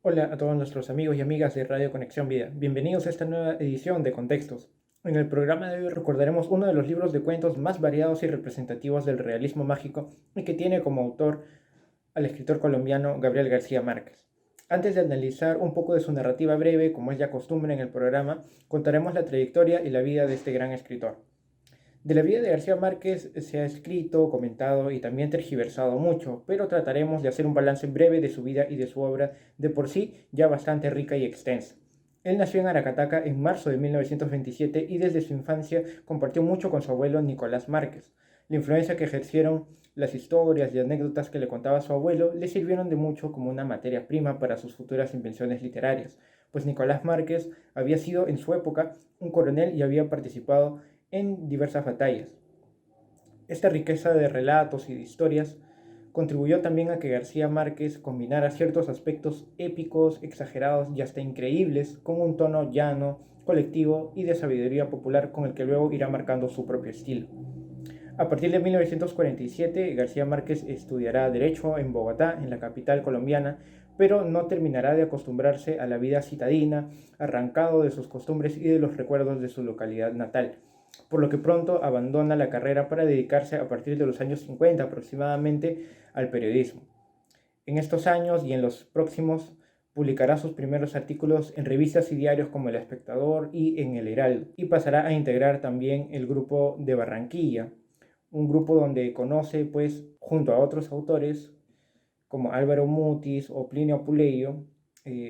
Hola a todos nuestros amigos y amigas de Radio Conexión Vida. Bienvenidos a esta nueva edición de Contextos. En el programa de hoy recordaremos uno de los libros de cuentos más variados y representativos del realismo mágico y que tiene como autor al escritor colombiano Gabriel García Márquez. Antes de analizar un poco de su narrativa breve, como es ya costumbre en el programa, contaremos la trayectoria y la vida de este gran escritor. De la vida de García Márquez se ha escrito, comentado y también tergiversado mucho, pero trataremos de hacer un balance breve de su vida y de su obra, de por sí ya bastante rica y extensa. Él nació en Aracataca en marzo de 1927 y desde su infancia compartió mucho con su abuelo Nicolás Márquez. La influencia que ejercieron las historias y anécdotas que le contaba su abuelo le sirvieron de mucho como una materia prima para sus futuras invenciones literarias, pues Nicolás Márquez había sido en su época un coronel y había participado en diversas batallas. Esta riqueza de relatos y de historias contribuyó también a que García Márquez combinara ciertos aspectos épicos, exagerados y hasta increíbles con un tono llano, colectivo y de sabiduría popular con el que luego irá marcando su propio estilo. A partir de 1947, García Márquez estudiará Derecho en Bogotá, en la capital colombiana, pero no terminará de acostumbrarse a la vida citadina, arrancado de sus costumbres y de los recuerdos de su localidad natal, por lo que pronto abandona la carrera para dedicarse a partir de los años 50 aproximadamente al periodismo. En estos años y en los próximos publicará sus primeros artículos en revistas y diarios como El Espectador y en El Heraldo, y pasará a integrar también el grupo de Barranquilla, un grupo donde conoce, pues, junto a otros autores como Álvaro Mutis o Plinio Puleyo,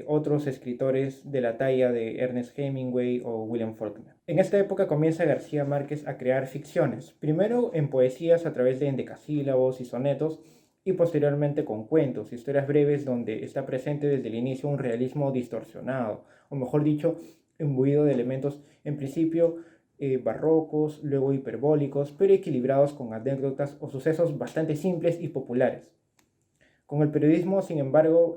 otros escritores de la talla de Ernest Hemingway o William Faulkner. En esta época comienza García Márquez a crear ficciones, primero en poesías a través de endecasílabos y sonetos, y posteriormente con cuentos, historias breves donde está presente desde el inicio un realismo distorsionado, o mejor dicho, imbuido de elementos en principio barrocos, luego hiperbólicos, pero equilibrados con anécdotas o sucesos bastante simples y populares. Con el periodismo, sin embargo,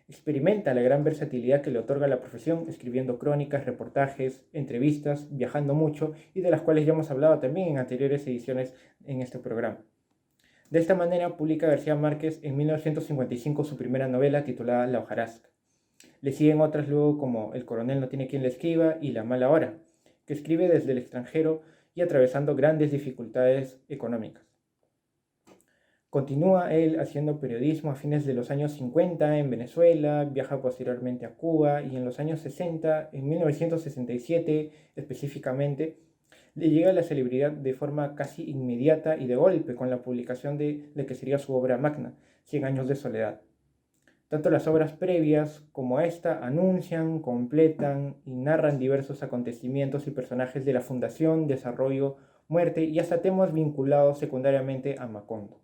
experimenta la gran versatilidad que le otorga la profesión, escribiendo crónicas, reportajes, entrevistas, viajando mucho y de las cuales ya hemos hablado también en anteriores ediciones en este programa. De esta manera publica García Márquez en 1955 su primera novela titulada La hojarasca. Le siguen otras luego como El coronel no tiene quien le escriba y La mala hora, que escribe desde el extranjero y atravesando grandes dificultades económicas. Continúa él haciendo periodismo a fines de los años 50 en Venezuela, viaja posteriormente a Cuba y en los años 60, en 1967 específicamente, le llega la celebridad de forma casi inmediata y de golpe con la publicación de que sería su obra magna, Cien años de soledad. Tanto las obras previas como esta anuncian, completan y narran diversos acontecimientos y personajes de la fundación, desarrollo, muerte y hasta temas vinculados secundariamente a Macondo.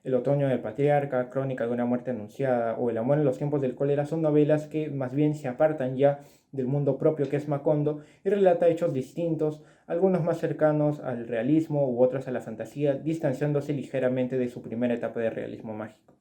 El otoño del patriarca, Crónica de una muerte anunciada o El amor en los tiempos del cólera son novelas que más bien se apartan ya del mundo propio que es Macondo y relata hechos distintos, algunos más cercanos al realismo u otros a la fantasía, distanciándose ligeramente de su primera etapa de realismo mágico.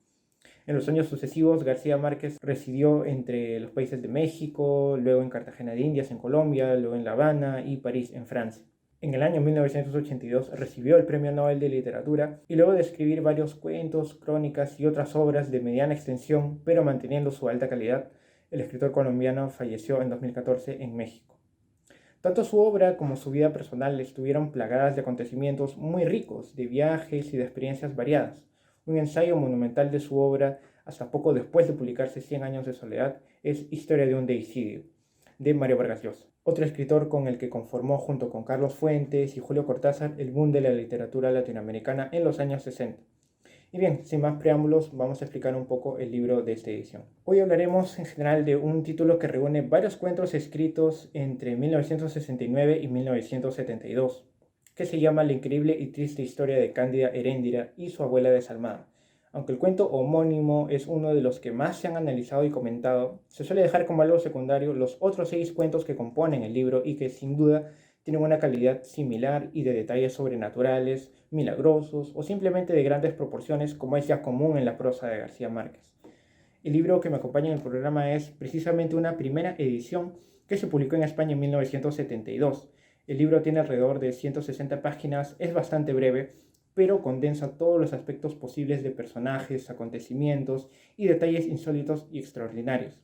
En los años sucesivos, García Márquez residió entre los países de México, luego en Cartagena de Indias en Colombia, luego en La Habana y París en Francia. En el año 1982 recibió el Premio Nobel de Literatura y luego de escribir varios cuentos, crónicas y otras obras de mediana extensión, pero manteniendo su alta calidad, el escritor colombiano falleció en 2014 en México. Tanto su obra como su vida personal estuvieron plagadas de acontecimientos muy ricos, de viajes y de experiencias variadas. Un ensayo monumental de su obra, hasta poco después de publicarse Cien años de soledad, es Historia de un deicidio, de Mario Vargas Llosa, otro escritor con el que conformó junto con Carlos Fuentes y Julio Cortázar el boom de la literatura latinoamericana en los años 60. Y bien, sin más preámbulos, vamos a explicar un poco el libro de esta edición. Hoy hablaremos en general de un título que reúne varios cuentos escritos entre 1969 y 1972, que se llama La increíble y triste historia de Cándida Heréndira y su abuela desalmada. Aunque el cuento homónimo es uno de los que más se han analizado y comentado, se suele dejar como algo secundario los otros 6 cuentos que componen el libro y que sin duda tienen una calidad similar y de detalles sobrenaturales, milagrosos o simplemente de grandes proporciones como es ya común en la prosa de García Márquez. El libro que me acompaña en el programa es precisamente una primera edición que se publicó en España en 1972. El libro tiene alrededor de 160 páginas, es bastante breve, pero condensa todos los aspectos posibles de personajes, acontecimientos y detalles insólitos y extraordinarios.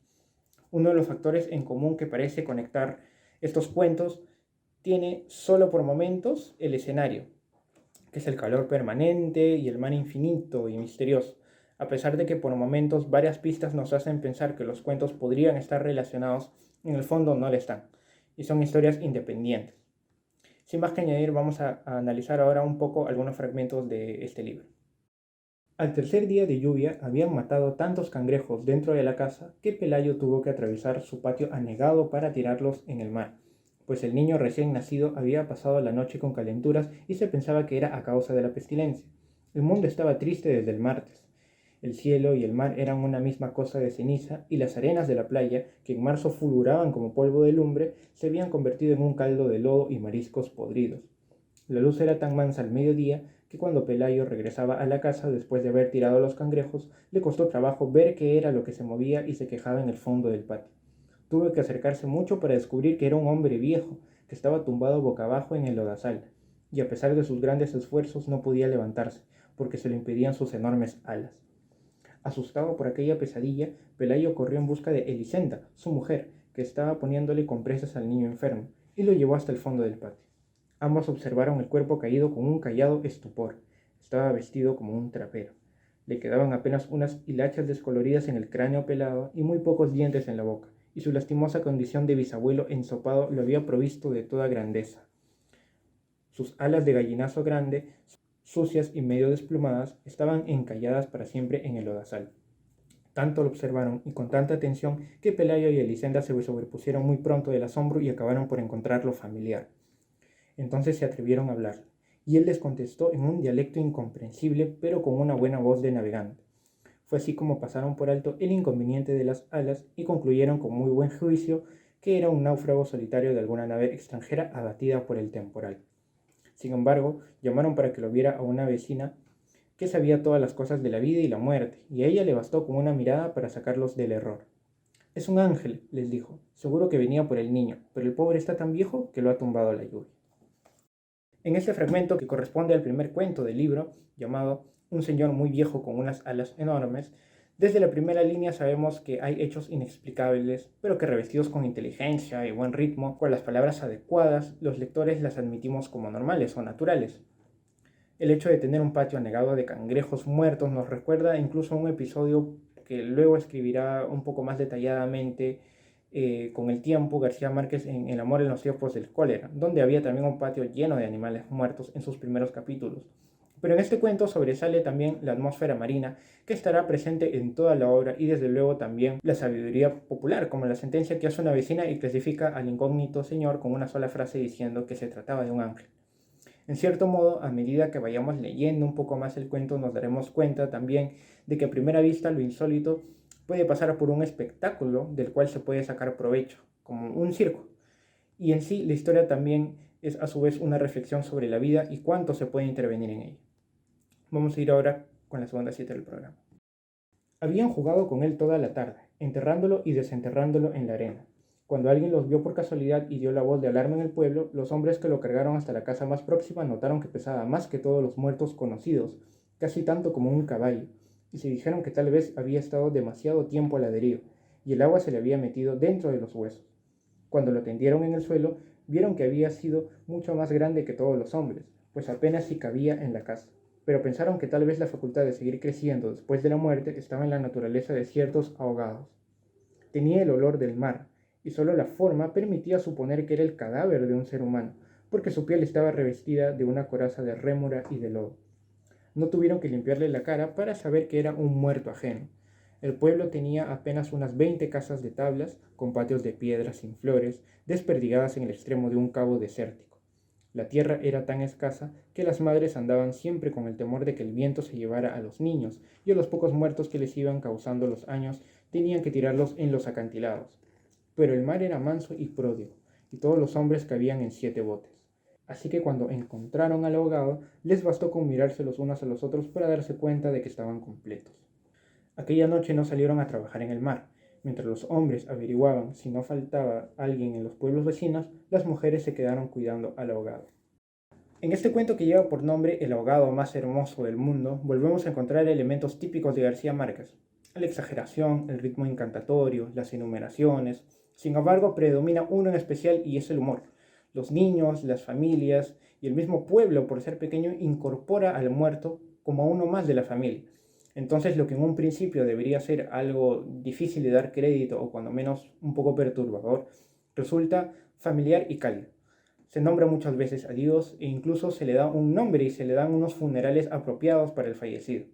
Uno de los factores en común que parece conectar estos cuentos tiene solo por momentos el escenario, que es el calor permanente y el mar infinito y misterioso, a pesar de que por momentos varias pistas nos hacen pensar que los cuentos podrían estar relacionados, en el fondo no lo están, y son historias independientes. Sin más que añadir, vamos a analizar ahora un poco algunos fragmentos de este libro. Al tercer día de lluvia habían matado tantos cangrejos dentro de la casa que Pelayo tuvo que atravesar su patio anegado para tirarlos en el mar, pues el niño recién nacido había pasado la noche con calenturas y se pensaba que era a causa de la pestilencia. El mundo estaba triste desde el martes. El cielo y el mar eran una misma cosa de ceniza y las arenas de la playa, que en marzo fulguraban como polvo de lumbre, se habían convertido en un caldo de lodo y mariscos podridos. La luz era tan mansa al mediodía que cuando Pelayo regresaba a la casa después de haber tirado a los cangrejos, le costó trabajo ver qué era lo que se movía y se quejaba en el fondo del patio. Tuvo que acercarse mucho para descubrir que era un hombre viejo, que estaba tumbado boca abajo en el lodazal, y a pesar de sus grandes esfuerzos no podía levantarse, porque se lo impedían sus enormes alas. Asustado por aquella pesadilla, Pelayo corrió en busca de Elisenda, su mujer, que estaba poniéndole compresas al niño enfermo, y lo llevó hasta el fondo del patio. Ambos observaron el cuerpo caído con un callado estupor. Estaba vestido como un trapero. Le quedaban apenas unas hilachas descoloridas en el cráneo pelado y muy pocos dientes en la boca, y su lastimosa condición de bisabuelo ensopado lo había provisto de toda grandeza. Sus alas de gallinazo grande, sucias y medio desplumadas, estaban encalladas para siempre en el lodazal. Tanto lo observaron y con tanta atención que Pelayo y Elisenda se sobrepusieron muy pronto del asombro y acabaron por encontrarlo familiar. Entonces se atrevieron a hablar, y él les contestó en un dialecto incomprensible, pero con una buena voz de navegante. Fue así como pasaron por alto el inconveniente de las alas y concluyeron con muy buen juicio que era un náufrago solitario de alguna nave extranjera abatida por el temporal. Sin embargo, llamaron para que lo viera a una vecina que sabía todas las cosas de la vida y la muerte, y a ella le bastó con una mirada para sacarlos del error. Es un ángel, les dijo, seguro que venía por el niño, pero el pobre está tan viejo que lo ha tumbado la lluvia. En este fragmento, que corresponde al primer cuento del libro, llamado Un señor muy viejo con unas alas enormes, desde la primera línea sabemos que hay hechos inexplicables, pero que revestidos con inteligencia y buen ritmo, con las palabras adecuadas, los lectores las admitimos como normales o naturales. El hecho de tener un patio anegado de cangrejos muertos nos recuerda incluso a un episodio que luego escribirá un poco más detalladamente con el tiempo García Márquez en El amor en los tiempos del cólera, donde había también un patio lleno de animales muertos en sus primeros capítulos. Pero en este cuento sobresale también la atmósfera marina, que estará presente en toda la obra, y desde luego también la sabiduría popular, como la sentencia que hace una vecina y clasifica al incógnito señor con una sola frase diciendo que se trataba de un ángel. En cierto modo, a medida que vayamos leyendo un poco más el cuento, nos daremos cuenta también de que a primera vista lo insólito puede pasar por un espectáculo del cual se puede sacar provecho, como un circo. Y en sí, la historia también es a su vez una reflexión sobre la vida y cuánto se puede intervenir en ella. Vamos a ir ahora con la segunda cita del programa. Habían jugado con él toda la tarde, enterrándolo y desenterrándolo en la arena. Cuando alguien los vio por casualidad y dio la voz de alarma en el pueblo, los hombres que lo cargaron hasta la casa más próxima notaron que pesaba más que todos los muertos conocidos, casi tanto como un caballo, y se dijeron que tal vez había estado demasiado tiempo a la deriva, y el agua se le había metido dentro de los huesos. Cuando lo tendieron en el suelo, vieron que había sido mucho más grande que todos los hombres, pues apenas si cabía en la casa. Pero pensaron que tal vez la facultad de seguir creciendo después de la muerte estaba en la naturaleza de ciertos ahogados. Tenía el olor del mar, y solo la forma permitía suponer que era el cadáver de un ser humano, porque su piel estaba revestida de una coraza de rémora y de lodo. No tuvieron que limpiarle la cara para saber que era un muerto ajeno. El pueblo tenía apenas unas 20 casas de tablas, con patios de piedras sin flores, desperdigadas en el extremo de un cabo desértico. La tierra era tan escasa que las madres andaban siempre con el temor de que el viento se llevara a los niños, y a los pocos muertos que les iban causando los años tenían que tirarlos en los acantilados. Pero el mar era manso y pródigo, y todos los hombres cabían en 7 botes. Así que cuando encontraron al ahogado, les bastó con mirarse los unos a los otros para darse cuenta de que estaban completos. Aquella noche no salieron a trabajar en el mar. Mientras los hombres averiguaban si no faltaba alguien en los pueblos vecinos, las mujeres se quedaron cuidando al ahogado. En este cuento que lleva por nombre El ahogado más hermoso del mundo, volvemos a encontrar elementos típicos de García Márquez. La exageración, el ritmo encantatorio, las enumeraciones. Sin embargo, predomina uno en especial y es el humor. Los niños, las familias y el mismo pueblo, por ser pequeño, incorpora al muerto como a uno más de la familia. Entonces, lo que en un principio debería ser algo difícil de dar crédito o cuando menos un poco perturbador, resulta familiar y cálido. Se nombra muchas veces a Dios e incluso se le da un nombre y se le dan unos funerales apropiados para el fallecido.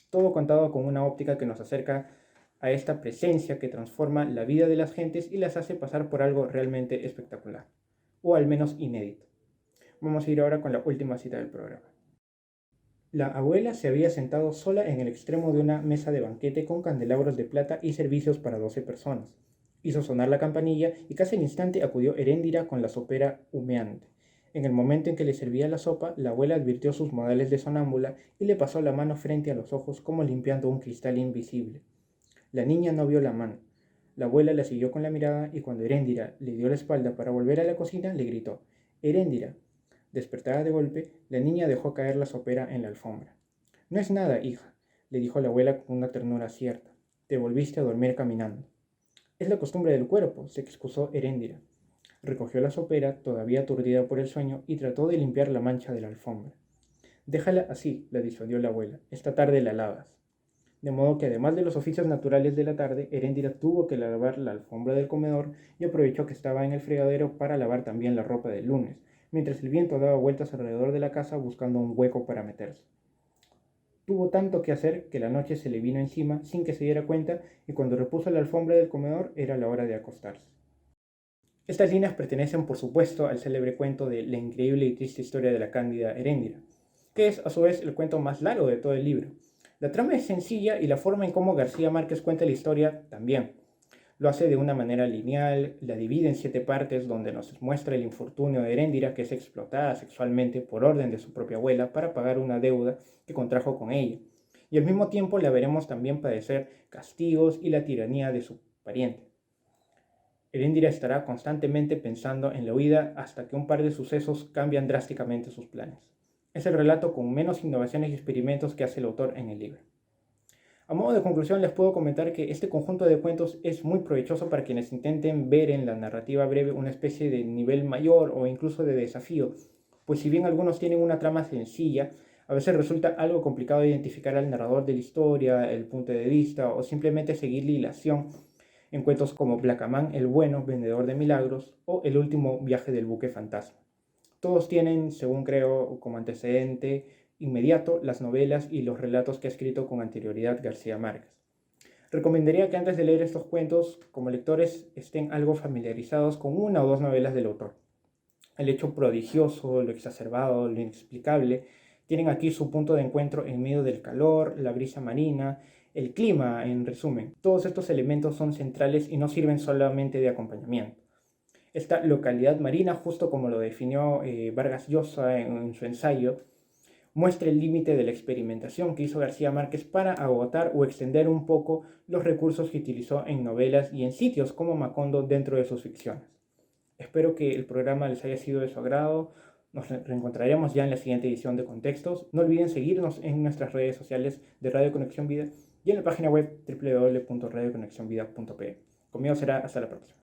Todo contado con una óptica que nos acerca a esta presencia que transforma la vida de las gentes y las hace pasar por algo realmente espectacular, o al menos inédito. Vamos a ir ahora con la última cita del programa. La abuela se había sentado sola en el extremo de una mesa de banquete con candelabros de plata y servicios para 12 personas. Hizo sonar la campanilla y casi al instante acudió Heréndira con la sopera humeante. En el momento en que le servía la sopa, la abuela advirtió sus modales de sonámbula y le pasó la mano frente a los ojos como limpiando un cristal invisible. La niña no vio la mano. La abuela la siguió con la mirada y cuando Heréndira le dio la espalda para volver a la cocina, le gritó: «Heréndira». Despertada de golpe, la niña dejó caer la sopera en la alfombra. «No es nada, hija», le dijo la abuela con una ternura cierta. «Te volviste a dormir caminando». «Es la costumbre del cuerpo», se excusó Heréndira. Recogió la sopera, todavía aturdida por el sueño, y trató de limpiar la mancha de la alfombra. «Déjala así», la disuadió la abuela. «Esta tarde la lavas». De modo que además de los oficios naturales de la tarde, Heréndira tuvo que lavar la alfombra del comedor y aprovechó que estaba en el fregadero para lavar también la ropa del lunes, mientras el viento daba vueltas alrededor de la casa buscando un hueco para meterse. Tuvo tanto que hacer que la noche se le vino encima sin que se diera cuenta y cuando repuso la alfombra del comedor era la hora de acostarse. Estas líneas pertenecen por supuesto al célebre cuento de La increíble y triste historia de la cándida Heréndira, que es a su vez el cuento más largo de todo el libro. La trama es sencilla y la forma en cómo García Márquez cuenta la historia también. Lo hace de una manera lineal, la divide en 7 partes donde nos muestra el infortunio de Heréndira, que es explotada sexualmente por orden de su propia abuela para pagar una deuda que contrajo con ella. Y al mismo tiempo la veremos también padecer castigos y la tiranía de su pariente. Heréndira estará constantemente pensando en la huida hasta que un par de sucesos cambian drásticamente sus planes. Es el relato con menos innovaciones y experimentos que hace el autor en el libro. A modo de conclusión les puedo comentar que este conjunto de cuentos es muy provechoso para quienes intenten ver en la narrativa breve una especie de nivel mayor o incluso de desafío, pues si bien algunos tienen una trama sencilla, a veces resulta algo complicado identificar al narrador de la historia, el punto de vista o simplemente seguir la hilación en cuentos como Blackaman el Bueno, Vendedor de Milagros o El último viaje del buque fantasma. Todos tienen, según creo, como antecedente inmediato las novelas y los relatos que ha escrito con anterioridad García Márquez. Recomendaría que antes de leer estos cuentos, como lectores, estén algo familiarizados con una o dos novelas del autor. El hecho prodigioso, lo exacerbado, lo inexplicable, tienen aquí su punto de encuentro en medio del calor, la brisa marina, el clima, en resumen. Todos estos elementos son centrales y no sirven solamente de acompañamiento. Esta localidad marina, justo como lo definió Vargas Llosa en su ensayo, muestra el límite de la experimentación que hizo García Márquez para agotar o extender un poco los recursos que utilizó en novelas y en sitios como Macondo dentro de sus ficciones. Espero que el programa les haya sido de su agrado. Nos reencontraremos ya en la siguiente edición de Contextos. No olviden seguirnos en nuestras redes sociales de Radio Conexión Vida y en la página web www.radioconexionvida.pe. Conmigo será hasta la próxima.